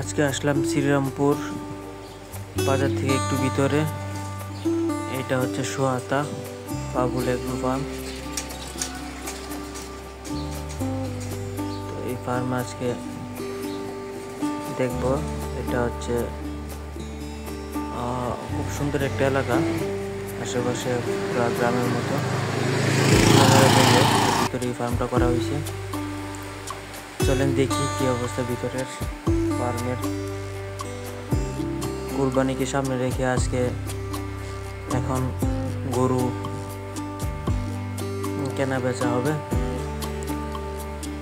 আজকে আসলাম শ্রীরামপুর বাজার থেকে একটু ভিতরে। এটা হচ্ছে সোহাতা বাবুল এগ্রো ফার্ম। তো এই ফার্ম আজকে দেখব। এটা হচ্ছে খুব সুন্দর একটা এলাকা, আশেপাশে পুরো গ্রামের মতো ভিতরে এই ফার্মটা করা হয়েছে। চলেন দেখি কি অবস্থা ভিতরের ফার্মের। কুরবানিকে সামনে রেখে আজকে এখন গরু কেনা বেচা হবে।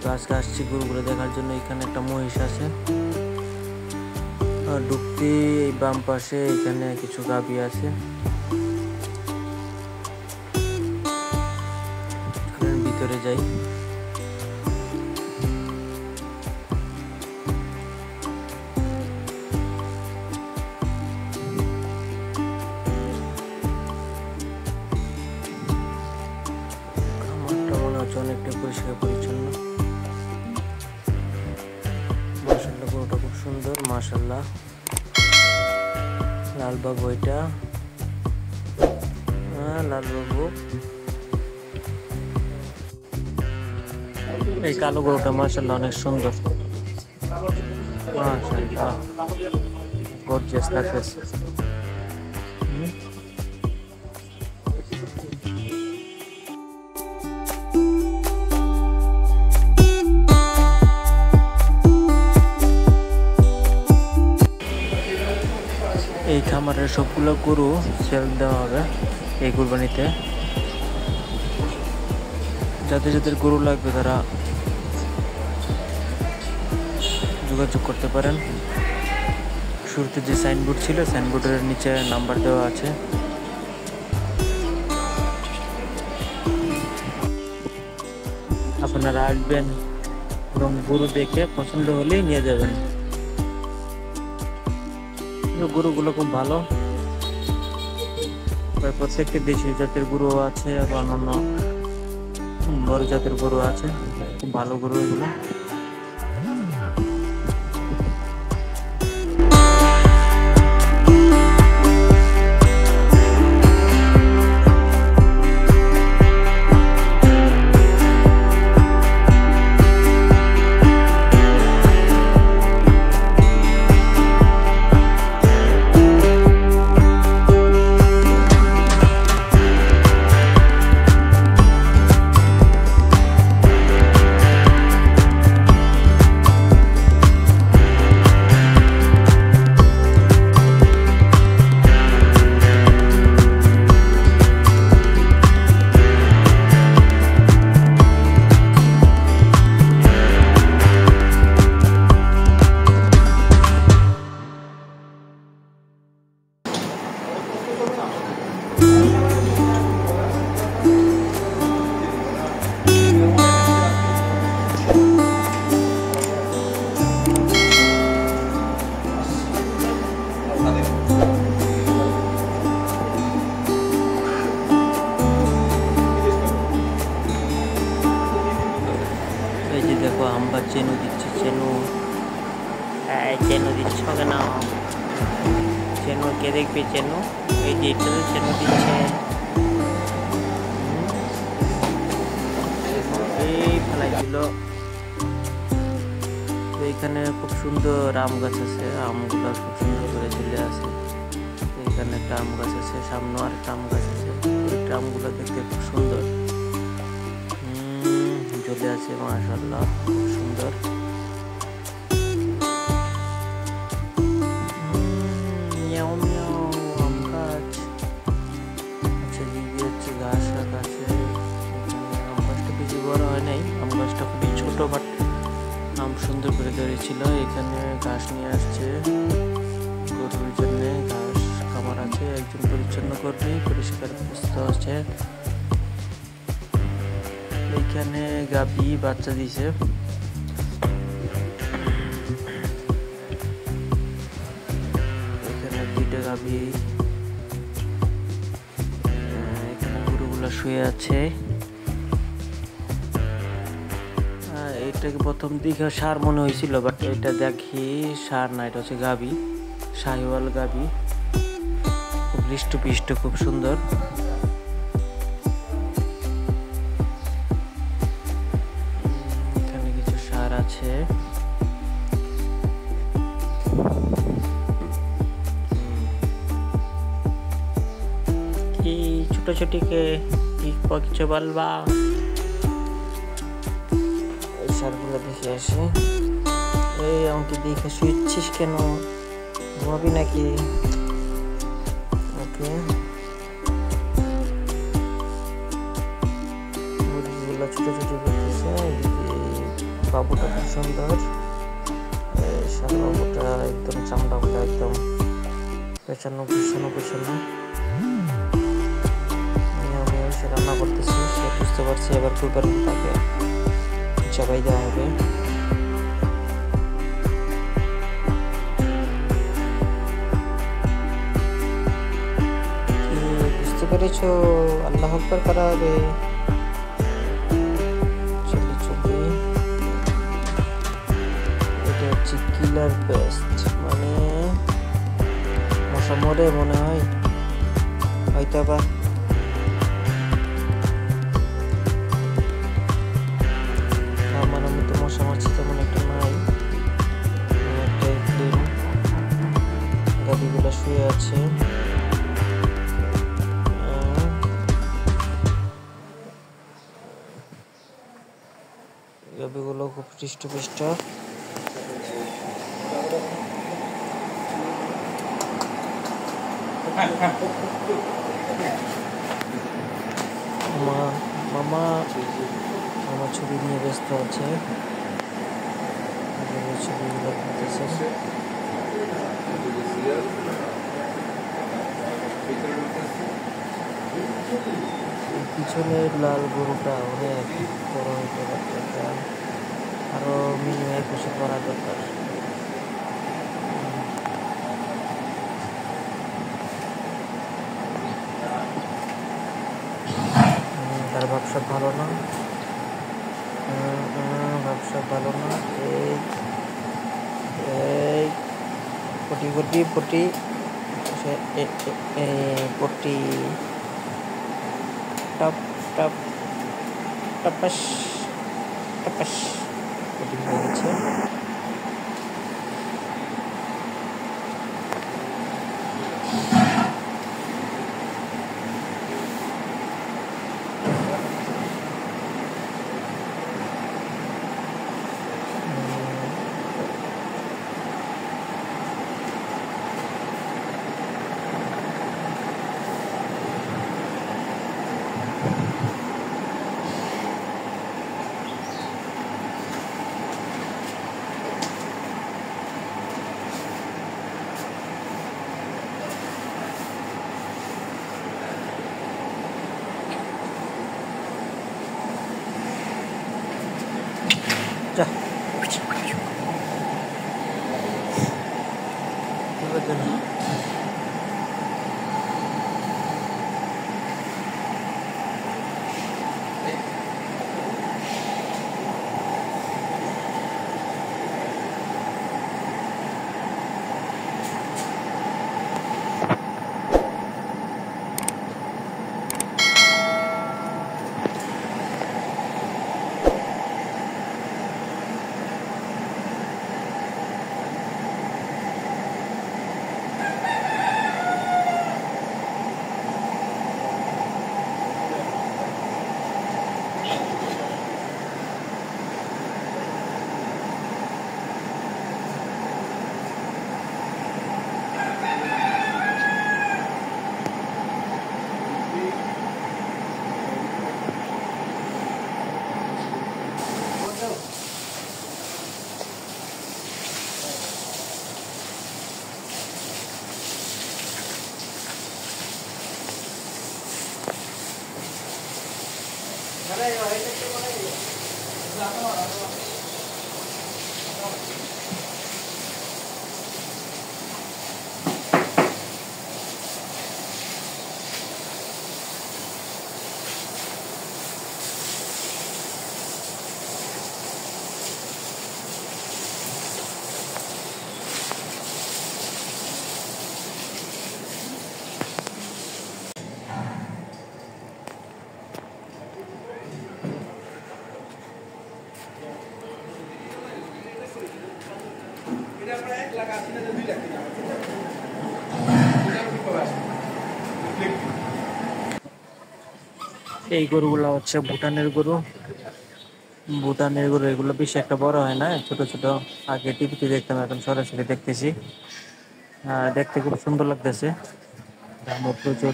তো আজকে আসছি গরুগুলো দেখার জন্য। এখানে একটা মহিষ আছে, ঢুকতে এই বাম পাশে এখানে কিছু গাভী আছে। ভিতরে যাই। অনেকটা পরিষ্কার পরিচ্ছন্ন। মাশাআল্লাহ, গরুটা খুব সুন্দর। মাশাআল্লাহ, লালবাবু এটা। লালবাবু এই কালো গরুটা মাশাআল্লাহ অনেক সুন্দর। মাশাআল্লাহ, গর্জিয়াস লাগতেছে। এই খামারের সবগুলো গরু সেল দেওয়া হবে এই কুরবানিতে। যাদের যাদের গরু লাগবে তারা যোগাযোগ করতে পারেন। শুরুতে যে সাইনবোর্ড ছিল, সাইনবোর্ডের নিচে নাম্বার দেওয়া আছে। আপনারা আসবেন এবং গরু দেখে পছন্দ হলেই নিয়ে যাবেন। গরুগুলো খুব ভালো, প্রত্যেকটি দেশি জাতের গরু আছে আর অন্যান্য বড় জাতের গরু আছে। খুব ভালো গরু এগুলো। এই যে দেখো, আমরা চেনু দিচ্ছি। চেনু দিচ্ছ কেন? চেনু কে দেখবি? চেনু এই যে এটা চেনু দিচ্ছে। এই ফেলাই দিল। এইখানে খুব সুন্দর আম গাছ আছে, আমগুলো খুব সুন্দর করে ঝুলে আছে। এখানে একটা আম গাছ আছে, সামনে আর একটা আম গাছ আছে। এই আমগুলো দেখতে খুব সুন্দর ঝুলে আছে। মাশাআল্লাহ, খুব সুন্দর। আম গাছ আচ্ছা, দিদি হচ্ছে ঘাস রাখা আছে। আম গাছটা বেশি বড় হয় নাই, আম গাছটা খুবই ছোট, বাট আম সুন্দর করে ধরেছিল। এখানে ঘাস নিয়ে আসছে গরুর জন্য। ঘাস খাবার আছে, একজন পরিচ্ছন্ন কর্মী পরিষ্কার ব্যবস্থা আছে। এখানে গাভী বাচ্চা দিছে। এখানে দুইটা গাভী। এখানে গরুগুলো শুয়ে আছে। এটাকে প্রথম দিকে সার মনে হয়েছিল, বাট এটা দেখি সার না, এটা হচ্ছে গাভী, শাহিওয়াল গাভী, খুব হৃষ্টপুষ্ট, খুব সুন্দর। এখানে কিছু সার আছে। কি ছোটকে কি কিছু বলবা? এই সারগুলো দেখে আসি। এই আমাকে দেখে শুয়েছিস কেন? ঘুমাবি নাকি? ওকে, মুরগিগুলো ছোটাছুটি করতেছে। বাবুটা খুব সুন্দর, সার বাবুটা একদম চামড়াগুলো একদম পেছানো পেছানো পেছানো। আমি সে রান্না করতেছি, সে বুঝতে পারছি এবার কুকারে তাকে চাপাই দেওয়া হবে। বুঝতে পেরেছ? আল্লাহ আকবার করা হবে। চলি চলি, এটা হচ্ছে কিলার পেস্ট, মানে মশা মরে মনে হয়, হয়তো আবার আমার আমি তো মশা মারছি তেমন একটা নাই। একটা ক্লিন, গাড়িগুলো শুয়ে আছে। গাভিগুলো খুব হৃষ্টপুষ্ট। মামা আমার ছবি নিয়ে ব্যস্ত আছে, ছবিগুলো করতেছে। পিছনের লাল গরুটা অনেক বড় হইতে পারত, আরো মিনিমাম কিছু করা দরকার। তার ভাবসাব ভালো না, ভাবসাব ভালো না। এই পটি পটি পটি পটি টপ টপ টপাস টপাস পটি হয়ে গেছে। এই গরুগুলো হচ্ছে ভুটানের গরু। ভুটানের গরু এগুলো বেশি একটা বড় হয় না, ছোট ছোট। আগে টিভিতে দেখতাম, এখন সরাসরি দেখতেছি। দেখতে খুব সুন্দর লাগতেছে, দামও প্রচুর।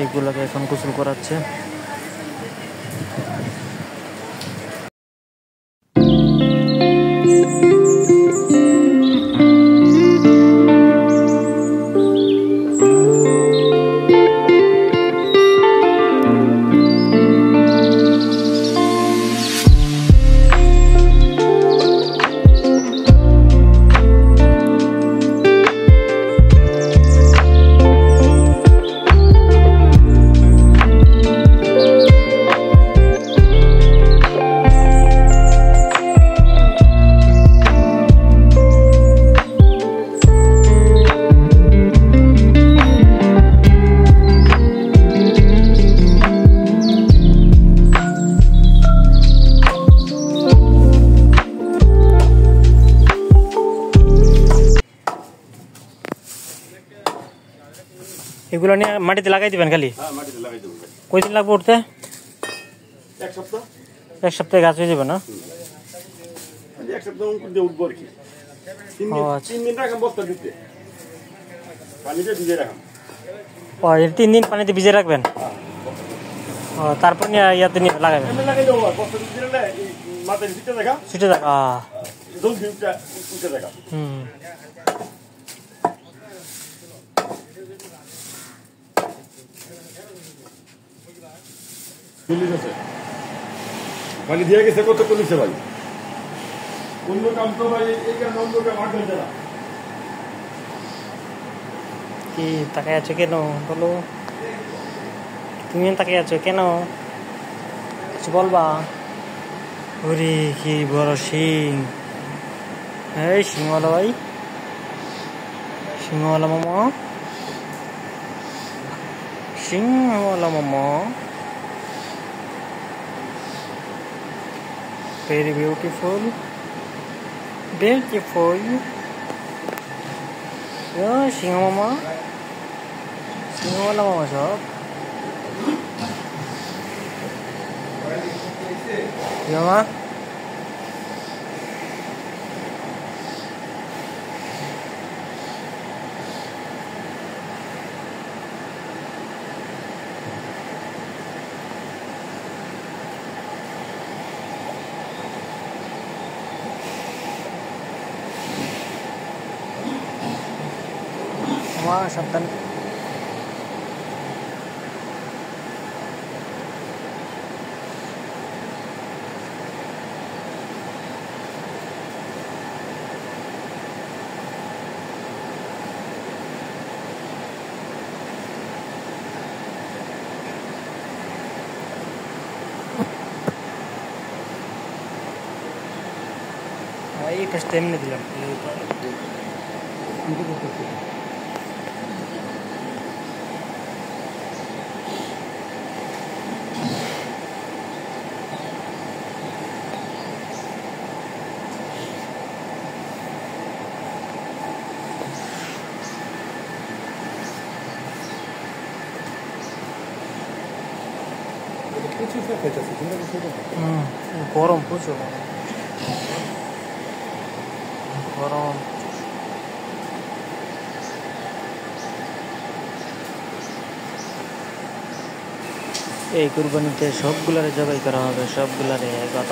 এইগুলোকে এখন গোসল করাচ্ছে। এগুলো নিয়ে মাটিতে লাগাই দিবেন খালি? হ্যাঁ, মাটিতে লাগাই দেবো। কয়দিন লাগবে উঠতে? এক সপ্তাহ। এক সপ্তাহে গাছ হয়ে যাবে না? এক সপ্তাহ দিয়ে উঠবো আর কি। 3 দিন রাখাম বস্তা দিতে, পানিতে ভিজে রাখাম। ও, 3 দিন পানিতে ভিজে রাখবেন? ও, তারপর নিয়ে ইয়াতে নিয়ে লাগাবেন? লাগাই দেবো, বস্তা দিতে মাথায় ছুটে দেখা, ছুটে থাকা। জলদি উঠে দেখা। পানি দিয়ে গেছে কত কমিছে ভাই, অন্য কাম তো ভাই এই কারণে অন্য কাম আট হয়েছে না। কি তাকাই আছো কেন বলো? তুমি তাকাই আছো কেন? কিছু বলবা? ওরে কি বড় শিং! এই শিংওয়ালা ভাই, শিংওয়ালা মামা, শিংওয়ালা মামা। Very beautiful, beautiful. সিংহ মামা, সিংহওয়ালা মামা সব। মামা সাবধান। এই পাশটা এমনি দিলাম। গরম প্রচুর, গরম। এই কুরবানিতে সবগুলারে জবাই করা হবে, সবগুলারে গত